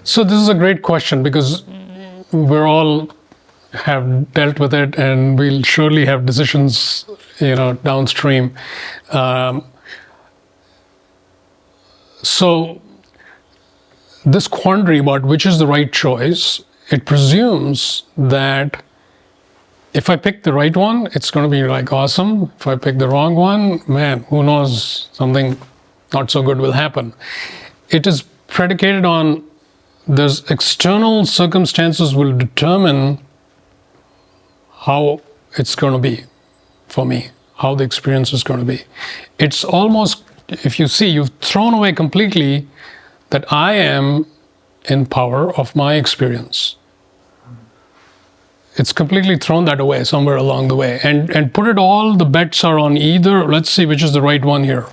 So this is a great question because we're all have dealt with it, and we'll surely have decisions, downstream. So this quandary about which is the right choice, it presumes that if I pick the right one, it's going to be like awesome. If I pick the wrong one, man, who knows, something not so good will happen. It is predicated on those external circumstances will determine how it's going to be for me, how the experience is going to be. It's almost, if you see, you've thrown away completely that I am in power of my experience. It's completely thrown that away somewhere along the way and put it all, the bets are on either, let's see which is the right one here.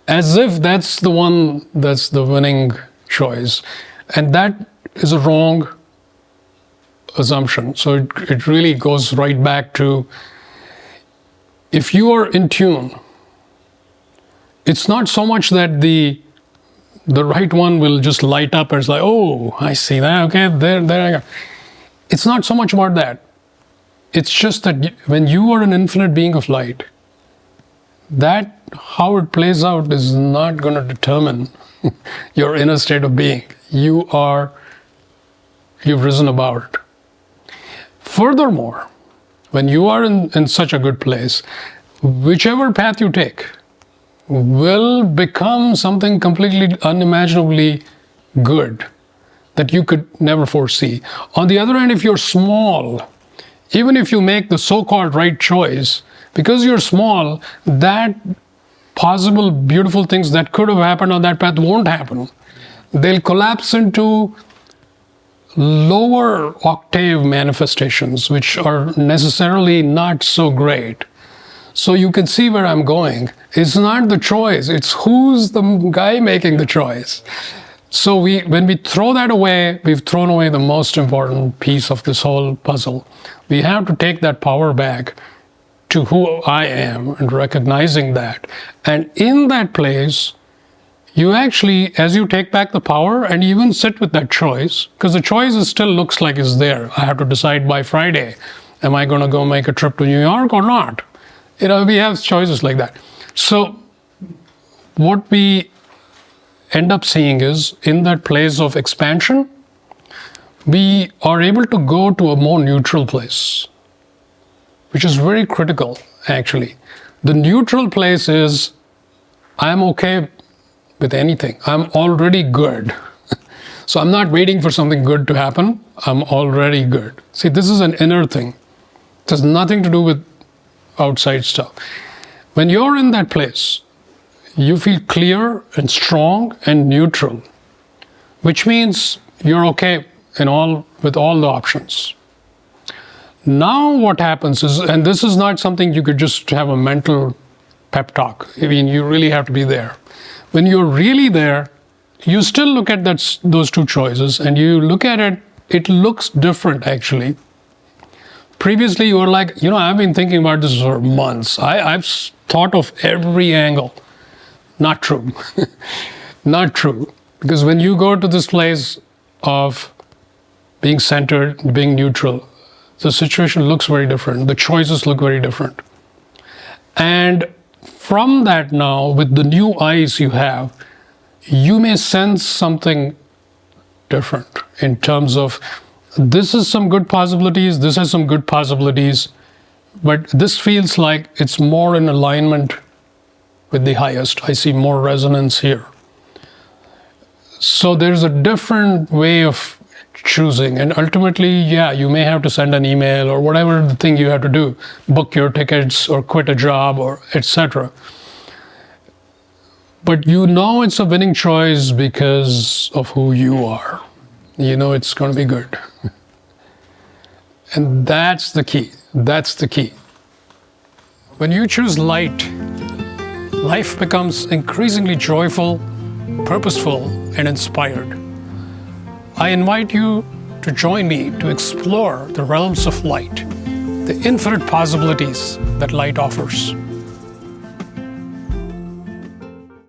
As if that's the one that's the winning choice. And that is a wrong assumption. So it really goes right back to, if you are in tune, it's not so much that the right one will just light up and it's like, oh, I see that, okay, there I go. It's not so much about that. It's just that when you are an infinite being of light, that how it plays out is not going to determine your inner state of being. You've risen above it. Furthermore, when you are in such a good place, whichever path you take will become something completely unimaginably good that you could never foresee. On the other hand, if you're small, even if you make the so-called right choice, because you're small, that possible beautiful things that could have happened on that path won't happen. They'll collapse into lower octave manifestations, which are necessarily not so great. So you can see where I'm going. It's not the choice, it's who's the guy making the choice. So when we throw that away, we've thrown away the most important piece of this whole puzzle. We have to take that power back to who I am and recognizing that. And in that place, you actually, as you take back the power and even sit with that choice, because the choice still looks like it's there. I have to decide by Friday, am I going to go make a trip to New York or not? We have choices like that. So what we end up seeing is, in that place of expansion, we are able to go to a more neutral place, which is very critical, actually. The neutral place is, I'm okay with anything. I'm already good. So I'm not waiting for something good to happen. I'm already good. See, this is an inner thing. It has nothing to do with outside stuff. When you're in that place, you feel clear and strong and neutral, which means you're okay with all the options. Now what happens is, and this is not something you could just have a mental pep talk. I mean, you really have to be there. When you're really there, you still look at those two choices and you look at it, it looks different actually. Previously you were like, I've been thinking about this for months. I've thought of every angle. Not true. Not true. Because when you go to this place of being centered, being neutral, the situation looks very different. The choices look very different. And from that now, with the new eyes you have, you may sense something different in terms of, this is some good possibilities, this has some good possibilities, but this feels like it's more in alignment with the highest. I see more resonance here. So there's a different way of choosing, and ultimately, you may have to send an email or whatever the thing you have to do, book your tickets or quit a job or etc. But it's a winning choice because of who you are. It's going to be good. And that's the key. That's the key. When you choose light, life becomes increasingly joyful, purposeful, and inspired. I invite you to join me to explore the realms of light, the infinite possibilities that light offers.